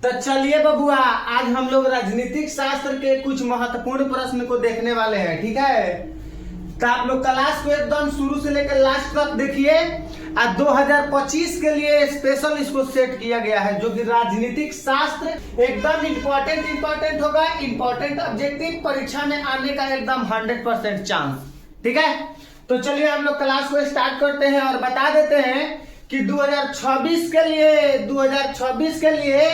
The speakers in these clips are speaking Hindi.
तो चलिए बबुआ, आज हम लोग राजनीतिक शास्त्र के कुछ महत्वपूर्ण प्रश्न को देखने वाले हैं। ठीक है, तो आप लोग क्लास को एकदम शुरू से लेकर लास्ट तक देखिए। आज 2025 के लिए स्पेशल इसको सेट किया गया है, जो कि राजनीतिक शास्त्र एकदम इम्पोर्टेंट होगा। इम्पोर्टेंट ऑब्जेक्टिव परीक्षा में आने का एकदम 100% चांस। ठीक है, तो चलिए हम लोग क्लास को स्टार्ट करते हैं और बता देते हैं कि 2026 के लिए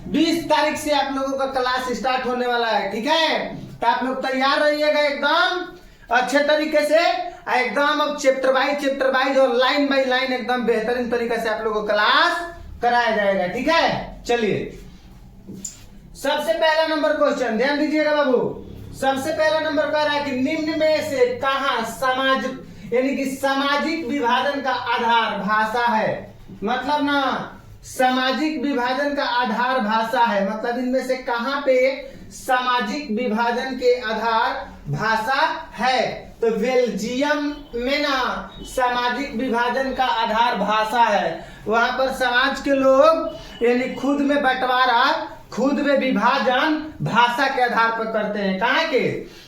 20 तारीख से आप लोगों का क्लास स्टार्ट होने वाला है। ठीक है, तो आप लोग तैयार रहिएगा एकदम अच्छे तरीके से, एकदम अब चैप्टर वाइज और लाइन बाय लाइन एकदम बेहतरीन तरीके से आप लोगों को क्लास कराया जाएगा। ठीक है, चलिए सबसे पहला नंबर क्वेश्चन ध्यान दीजिएगा बाबू। सबसे पहला नंबर कह रहा है कि निम्न में से कहां समाज यानी कि सामाजिक विभाजन का आधार भाषा है। मतलब ना, सामाजिक विभाजन का आधार भाषा है, मतलब इनमें से कहां पे सामाजिक विभाजन के आधार भाषा है। तो बेल्जियम में ना सामाजिक विभाजन का आधार भाषा है। वहां पर समाज के लोग यानी खुद में बंटवारा, खुद में विभाजन भाषा के आधार पर करते हैं। कहाँ के?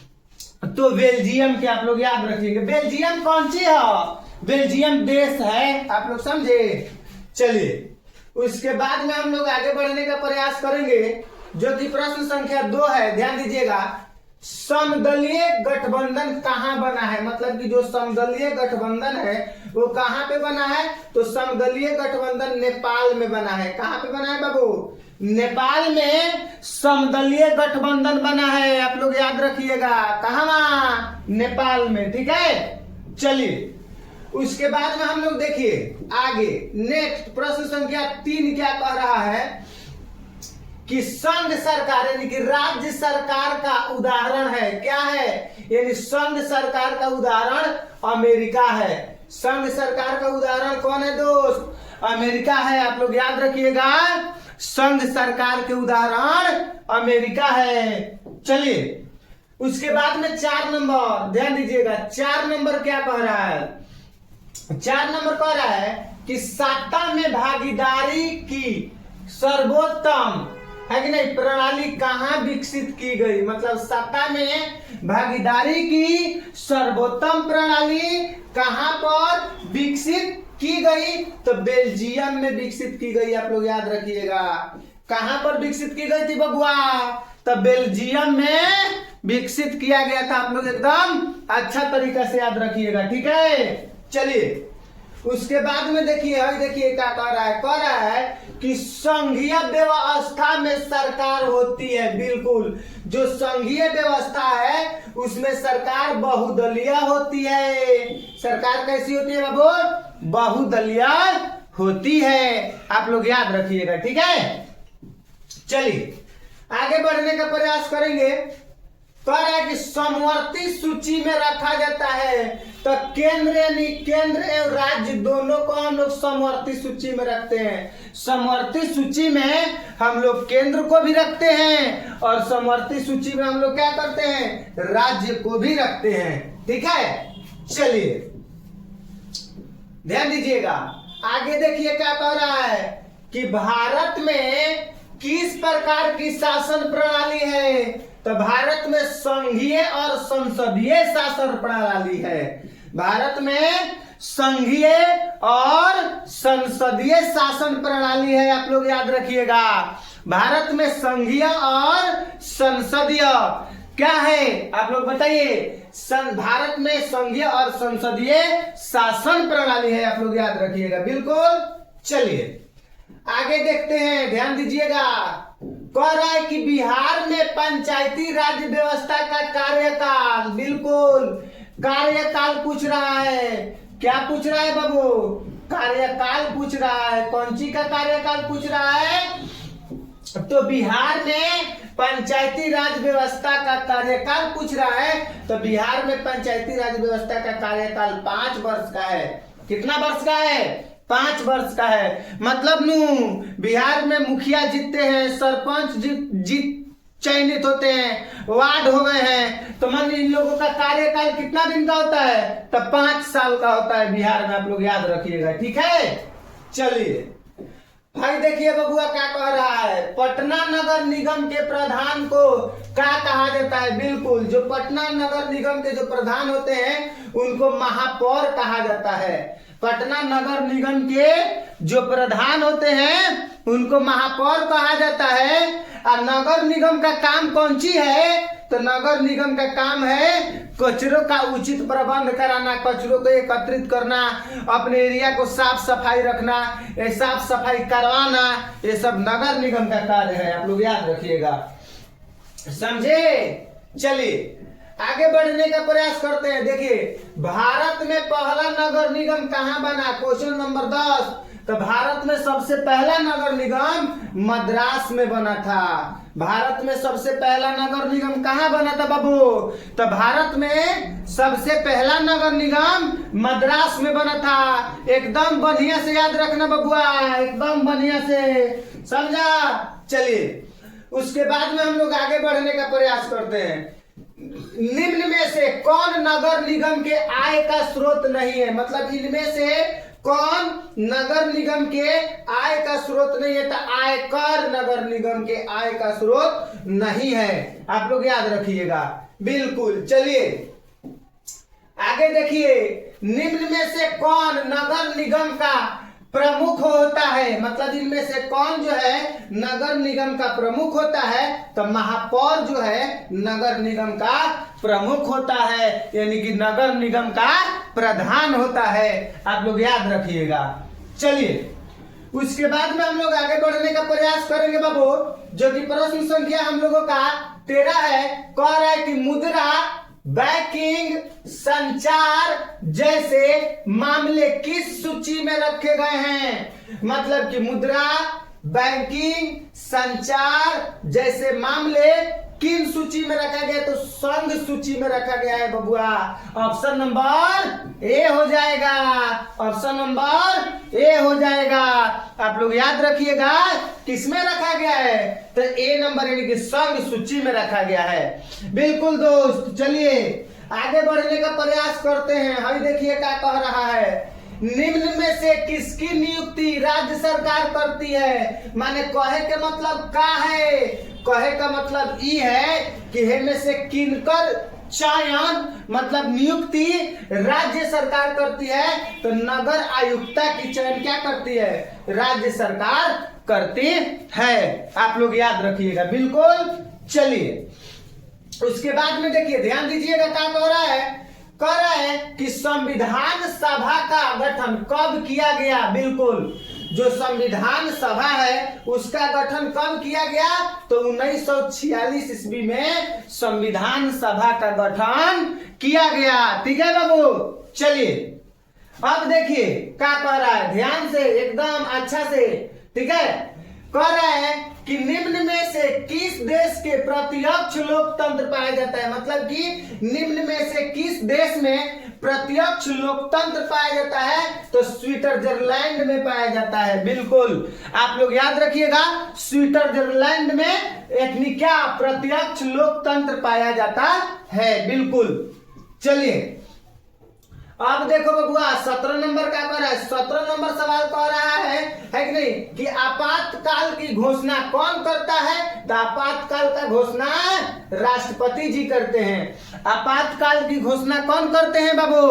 तो बेल्जियम के आप लोग याद रखिएगा। बेल्जियम कौन सी है? बेल्जियम देश है, आप लोग समझे। चलिए उसके बाद में हम लोग आगे बढ़ने का प्रयास करेंगे, जो कि प्रश्न संख्या 2 है। ध्यान दीजिएगा, समदलीय गठबंधन कहाँ बना है। मतलब कि जो समदलीय गठबंधन है वो कहाँ पे बना है? तो समदलीय गठबंधन नेपाल में बना है। कहाँ पे बना है बाबू? नेपाल में समदलीय गठबंधन बना है, आप लोग याद रखिएगा। कहाँ? नेपाल में। ठीक है, चलिए उसके बाद में हम लोग देखिए आगे नेक्स्ट प्रश्न संख्या 3 क्या कह रहा है कि संघ सरकार यानी कि राज्य सरकार का उदाहरण है। क्या है? यानी संघ सरकार का उदाहरण अमेरिका है। संघ सरकार का उदाहरण कौन है दोस्त? अमेरिका है, आप लोग याद रखिएगा। संघ सरकार के उदाहरण अमेरिका है। चलिए उसके बाद में 4 नंबर ध्यान दीजिएगा। 4 नंबर क्या कह रहा है? 4 नंबर कह रहा है कि सत्ता में भागीदारी की सर्वोत्तम है कि नहीं प्रणाली कहाँ विकसित की गई। मतलब सत्ता में भागीदारी की सर्वोत्तम प्रणाली कहाँ पर विकसित की गई? तो बेल्जियम में विकसित की गई, आप लोग याद रखिएगा। कहां पर विकसित की गई थी बबुआ? तो बेल्जियम में विकसित किया गया था। आप लोग एकदम अच्छा तरीका से याद रखिएगा। ठीक है, चलिए उसके बाद में देखिए क्या कह रहा है? कह रहा है कि संघीय व्यवस्था में सरकार होती है। बिल्कुल, जो संघीय व्यवस्था है उसमें सरकार बहुदलीय होती है। सरकार कैसी होती है बाबू? बहुदलीय होती है, आप लोग याद रखिएगा। ठीक है, चलिए आगे बढ़ने का प्रयास करेंगे। कह रहा है कि समवर्ती सूची में रखा जाता है। तो केंद्र यानी केंद्र एवं राज्य दोनों को हम लोग समवर्ती सूची में रखते हैं। समवर्ती सूची में हम लोग केंद्र को भी रखते हैं और समवर्ती सूची में हम लोग क्या करते हैं? राज्य को भी रखते हैं। ठीक है, चलिए ध्यान दीजिएगा। आगे देखिए क्या कह रहा है कि भारत में किस प्रकार की शासन प्रणाली है। तो भारत में संघीय और संसदीय शासन प्रणाली है। भारत में संघीय और संसदीय शासन प्रणाली है, आप लोग याद रखिएगा। भारत में संघीय और संसदीय क्या है? आप लोग बताइए। भारत में संघीय और संसदीय शासन प्रणाली है, आप लोग याद रखिएगा। बिल्कुल, चलिए आगे देखते हैं, ध्यान दीजिएगा। कह रहा है कि बिहार में पंचायती राज व्यवस्था का कार्यकाल, बिल्कुल कार्यकाल पूछ रहा है। क्या पूछ रहा है बाबू? कार्यकाल पूछ रहा है। कौन सी का कार्यकाल पूछ रहा है? तो बिहार में पंचायती राज व्यवस्था का कार्यकाल पूछ रहा है। तो बिहार में पंचायती राज व्यवस्था का कार्यकाल 5 वर्ष का है। कितना वर्ष का है? 5 वर्ष का है। मतलब बिहार में मुखिया जीतते हैं, सरपंच जीत चयनित होते हैं, वार्ड हो गए हैं। तो मान इन लोगों का कार्यकाल कितना दिन का होता है? तो 5 साल का होता है बिहार में, आप लोग याद रखिएगा। ठीक है, चलिए भाई देखिए बबुआ क्या कह रहा है, पटना नगर निगम के प्रधान को क्या कहा जाता है। बिल्कुल, जो पटना नगर निगम के जो प्रधान होते हैं उनको महापौर कहा जाता है। पटना नगर निगम के जो प्रधान होते हैं उनको महापौर कहा जाता है। और नगर निगम का काम कौन सी है, तो नगर निगम का काम है कचरों का उचित प्रबंध कराना, कचरों को एकत्रित करना, अपने एरिया को साफ सफाई रखना, ये साफ सफाई करवाना, ये सब नगर निगम का कार्य है। आप लोग याद रखिएगा, समझे। चलिए आगे बढ़ने का प्रयास करते हैं। देखिए भारत में पहला नगर निगम कहाँ बना, क्वेश्चन नंबर 10। तो भारत में सबसे पहला नगर निगम मद्रास में बना था। भारत में सबसे पहला नगर निगम कहाँ बना था बाबू, तो भारत में सबसे पहला नगर निगम मद्रास में बना था। एकदम बढ़िया से याद रखना बबुआ, एकदम बढ़िया से, समझा। चलिए उसके बाद में हम लोग आगे बढ़ने का प्रयास करते हैं। निम्न में से कौन नगर निगम के आय का स्रोत नहीं है, मतलब इनमें से कौन नगर निगम के आय का स्रोत नहीं है, तो आयकर नगर निगम के आय का स्रोत नहीं है। आप लोग याद रखिएगा, बिल्कुल। चलिए आगे देखिए, निम्न में से कौन नगर निगम का प्रमुख होता है, मतलब इनमें से कौन जो है नगर निगम का प्रमुख होता है, तो महापौर जो है नगर निगम का प्रमुख होता है, यानी कि नगर निगम का प्रधान होता है। आप लोग याद रखिएगा। चलिए उसके बाद में हम लोग आगे बढ़ने का प्रयास करेंगे बाबू, जो कि प्रश्न संख्या हम लोगों का 13 है। कह रहा है कि मुद्रा, बैंकिंग, संचार जैसे मामले किस सूची में रखे गए हैं, मतलब कि मुद्रा, बैंकिंग, संचार जैसे मामले किन सूची में रखा गया, तो संघ सूची में रखा गया है बबुआ। ऑप्शन नंबर ए हो जाएगा, ऑप्शन नंबर ए हो जाएगा। आप लोग याद रखिएगा किसमें रखा गया है, तो ए नंबर यानी कि संघ सूची में रखा गया है। बिल्कुल दोस्त, चलिए आगे बढ़ने का प्रयास करते हैं। हमें देखिए क्या कह रहा है, निम्न में से किसकी नियुक्ति राज्य सरकार करती है, माने कहे के मतलब का है, कहे का मतलब ई है कि हे में से किनकर चयन मतलब नियुक्ति राज्य सरकार करती है, तो नगर आयुक्ता की चयन क्या करती है, राज्य सरकार करती है। आप लोग याद रखिएगा, बिल्कुल। चलिए उसके बाद में देखिए, ध्यान दीजिएगा क्या कह रहा है, कह रहा है कि संविधान सभा का गठन कब किया गया। बिल्कुल, जो संविधान सभा है उसका गठन कब किया गया, तो 1946 ईस्वी में संविधान सभा का गठन किया गया। ठीक है बाबू। चलिए अब देखिए क्या कह रहा है, ध्यान से एकदम अच्छा से, ठीक है। कह रहा है कि निम्न में से किस देश के प्रत्यक्ष लोकतंत्र पाया जाता है, मतलब कि निम्न में से किस देश में प्रत्यक्ष लोकतंत्र पाया जाता है, तो स्विट्जरलैंड में पाया जाता है। बिल्कुल, आप लोग याद रखिएगा, स्विट्जरलैंड में एक क्या प्रत्यक्ष लोकतंत्र पाया जाता है। बिल्कुल। चलिए अब देखो बबुआ 17 नंबर क्या कर रहा है, 17 नंबर सवाल कह रहा है कि नहीं, कि आपातकाल की घोषणा कौन करता है, तो आपातकाल का घोषणा राष्ट्रपति जी करते हैं। आपातकाल की घोषणा कौन करते हैं बाबू,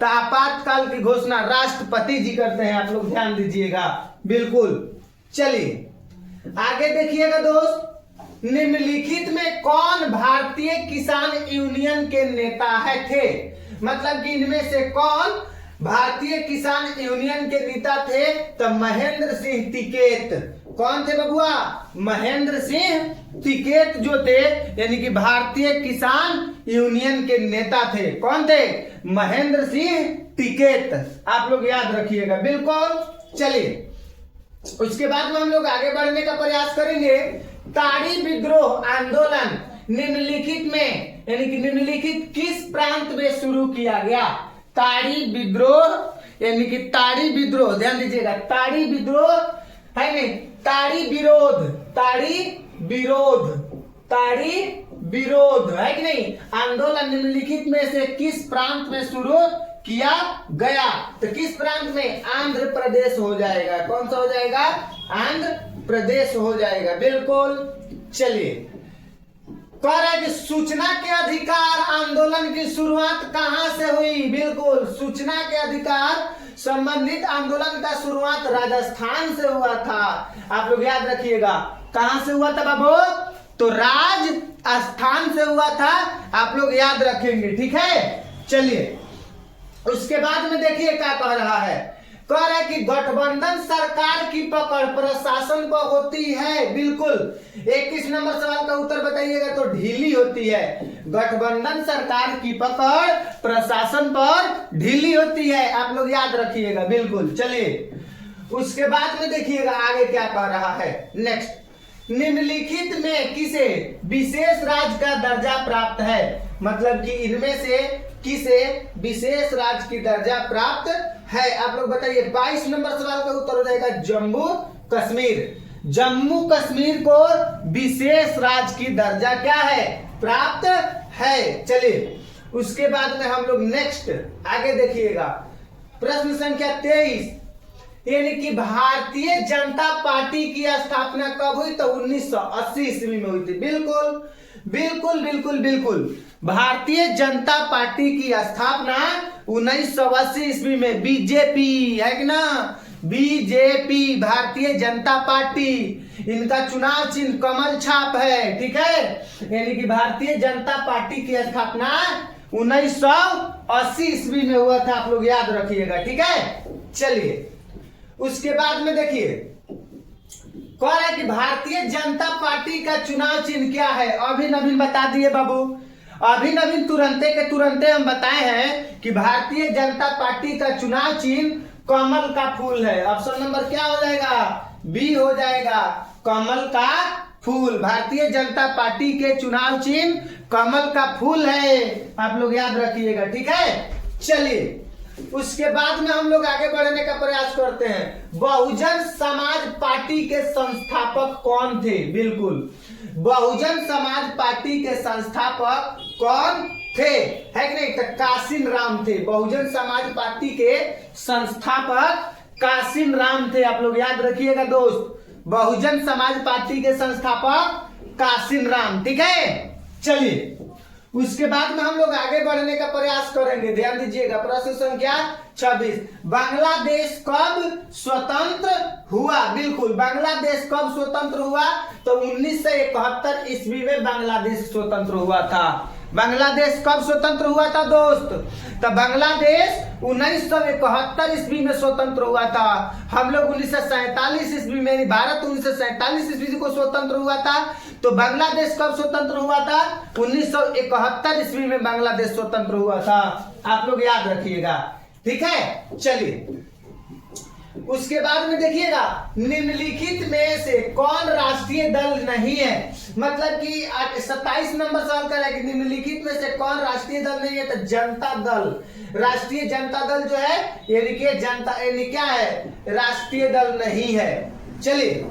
तो आपातकाल की घोषणा राष्ट्रपति जी करते हैं। आप लोग ध्यान दीजिएगा, बिल्कुल। चलिए आगे देखिएगा दोस्त, निम्नलिखित में कौन भारतीय किसान यूनियन के नेता थे, मतलब कि इनमें से कौन भारतीय किसान यूनियन के नेता थे, तो महेंद्र सिंह टिकैत। कौन थे बबुआ, महेंद्र सिंह टिकैत जो थे, यानी कि भारतीय किसान यूनियन के नेता थे। कौन थे, महेंद्र सिंह टिकैत। आप लोग याद रखिएगा, बिल्कुल। चलिए उसके बाद में हम लोग आगे बढ़ने का प्रयास करेंगे। ताड़ी विद्रोह आंदोलन निम्नलिखित में, यानी कि निम्नलिखित किस प्रांत में शुरू किया गया, ताड़ी विद्रोह, यानी कि ताड़ी विद्रोह, ध्यान दीजिएगा, ताड़ी विद्रोह है नहीं, ताड़ी विरोध, ताड़ी विरोध, ताड़ी विरोध है कि नहीं, आंदोलन निम्नलिखित में से किस प्रांत में शुरू किया गया, तो किस प्रांत में, आंध्र प्रदेश हो जाएगा। कौन सा हो जाएगा, आंध्र प्रदेश हो जाएगा। बिल्कुल। चलिए, कह रहा है कि सूचना के अधिकार आंदोलन की शुरुआत कहां से हुई? बिल्कुल, सूचना के अधिकार संबंधित आंदोलन का शुरुआत राजस्थान से हुआ था। आप लोग याद रखिएगा, कहां से हुआ था बाबू? तो राजस्थान से हुआ था। आप लोग याद रखेंगे, ठीक है। चलिए, उसके बाद में देखिए क्या कह रहा है। कह रहा है कि गठबंधन सरकार की पकड़ प्रशासन पर होती है। बिल्कुल। 21 नंबर सवाल का उत्तर बताइएगा तो ढीली होती है। गठबंधन सरकार की पकड़ प्रशासन पर ढीली होती है। आप लोग याद रखिएगा। बिल्कुल। चलिए, उसके बाद में देखिएगा आगे क्या कह रहा है। नेक्स्ट, निम्नलिखित में किसे विशेष राज्य का दर्जा प्राप्त है? मतलब कि इनमें से किसे विशेष राज्य की दर्जा प्राप्त है? आप लोग बताइए। 22 नंबर सवाल का उत्तर हो जाएगा जम्मू कश्मीर। जम्मू कश्मीर को विशेष राज्य की दर्जा क्या है? प्राप्त है। चलिए, उसके बाद में हम लोग नेक्स्ट आगे देखिएगा। प्रश्न संख्या 23, यानी कि भारतीय जनता पार्टी की स्थापना कब हुई? तो 1980 ईस्वी में हुई थी। बिल्कुल बिल्कुल बिल्कुल बिल्कुल। भारतीय जनता पार्टी की स्थापना 1980 ईस्वी में। बीजेपी है कि ना? BJP, Bharatiya Janata party. इनका चुनाव चिन्ह कमल छाप है, ठीक है। यानी कि भारतीय जनता पार्टी की स्थापना 1980 ईस्वी में हुआ था। आप लोग याद रखिएगा, ठीक है। चलिए, उसके बाद में देखिए, कह रहा है कि भारतीय जनता पार्टी का चुनाव चिन्ह क्या है? अभी नवीन बता दिए बाबू। अभी नवीन तुरंते के तुरंते हम बताए हैं कि भारतीय जनता पार्टी का चुनाव चिन्ह कमल का फूल है। ऑप्शन नंबर क्या हो जाएगा? बी हो जाएगा, कमल का फूल। भारतीय जनता पार्टी के चुनाव चिन्ह कमल का फूल है। आप लोग याद रखिएगा, ठीक है। चलिए, उसके बाद में हम लोग आगे बढ़ने का प्रयास करते हैं। बहुजन समाज पार्टी के संस्थापक कौन थे? बिल्कुल, बहुजन समाज पार्टी के संस्थापक कौन थे? है कि नहीं? तो कासिम राम थे। बहुजन समाज पार्टी के संस्थापक कासिम राम थे। आप लोग याद रखिएगा दोस्त, बहुजन समाज पार्टी के संस्थापक कासिम राम, ठीक है। चलिए, उसके बाद में हम लोग आगे बढ़ने का प्रयास करेंगे। ध्यान दीजिएगा। प्रश्न संख्या 26, बांग्लादेश कब स्वतंत्र हुआ? बिल्कुल, बांग्लादेश कब स्वतंत्र हुआ? तो 1971 ईस्वी में बांग्लादेश स्वतंत्र हुआ था। बांग्लादेश कब स्वतंत्र हुआ था दोस्त? तो बांग्लादेश 1971 ईस्वी में स्वतंत्र हुआ था। हम लोग 1947 ईस्वी में, भारत 1947 ईस्वी को स्वतंत्र हुआ था। तो बांग्लादेश कब स्वतंत्र हुआ था? 1971 ईस्वी में बांग्लादेश स्वतंत्र हुआ था। आप लोग याद रखिएगा, ठीक है। चलिए, उसके बाद में देखिएगा, निम्नलिखित में से कौन राष्ट्रीय दल नहीं है? मतलब कि 27 नंबर सवाल कर रहा है कि निम्नलिखित में से कौन राष्ट्रीय दल नहीं है? तो जनता दल, राष्ट्रीय जनता दल जो है, यानी कि जनता, यानी क्या है? राष्ट्रीय दल नहीं है। चलिए,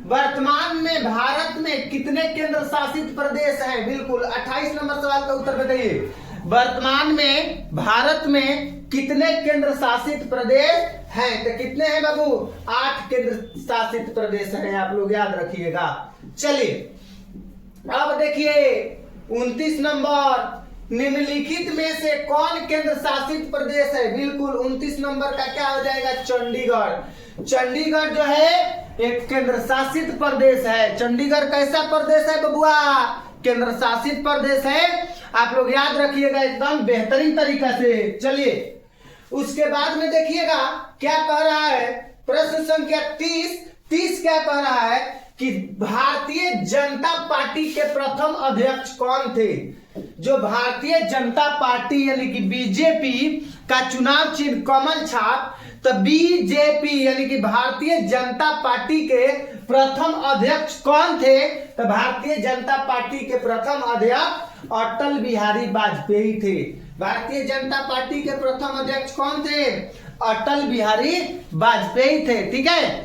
वर्तमान में भारत में कितने केंद्र शासित प्रदेश हैं? बिल्कुल, 28 नंबर सवाल का उत्तर बताइए। वर्तमान में भारत में कितने केंद्र शासित प्रदेश हैं? तो कितने हैं बाबू? 8 केंद्र शासित प्रदेश हैं। आप लोग याद रखिएगा। चलिए, अब देखिए 29 नंबर, निम्नलिखित में से कौन केंद्र शासित प्रदेश है? बिल्कुल, 29 नंबर का क्या हो जाएगा? चंडीगढ़। चंडीगढ़ जो है एक केंद्र शासित प्रदेश है। चंडीगढ़ कैसा प्रदेश है बबुआ? केंद्र शासित प्रदेश है। आप लोग याद रखिएगा एकदम बेहतरीन तरीका से। चलिए, उसके बाद में देखिएगा क्या कह रहा है। प्रश्न संख्या 30 क्या कह रहा है कि भारतीय जनता पार्टी के प्रथम अध्यक्ष कौन थे? जो भारतीय जनता पार्टी यानी कि बीजेपी का चुनाव चिन्ह कमल छाप, तो बीजेपी यानी कि भारतीय जनता पार्टी के प्रथम अध्यक्ष कौन थे? तो भारतीय जनता पार्टी के प्रथम अध्यक्ष अटल बिहारी वाजपेयी थे। भारतीय जनता पार्टी के प्रथम अध्यक्ष कौन थे? अटल बिहारी वाजपेयी थे, ठीक है।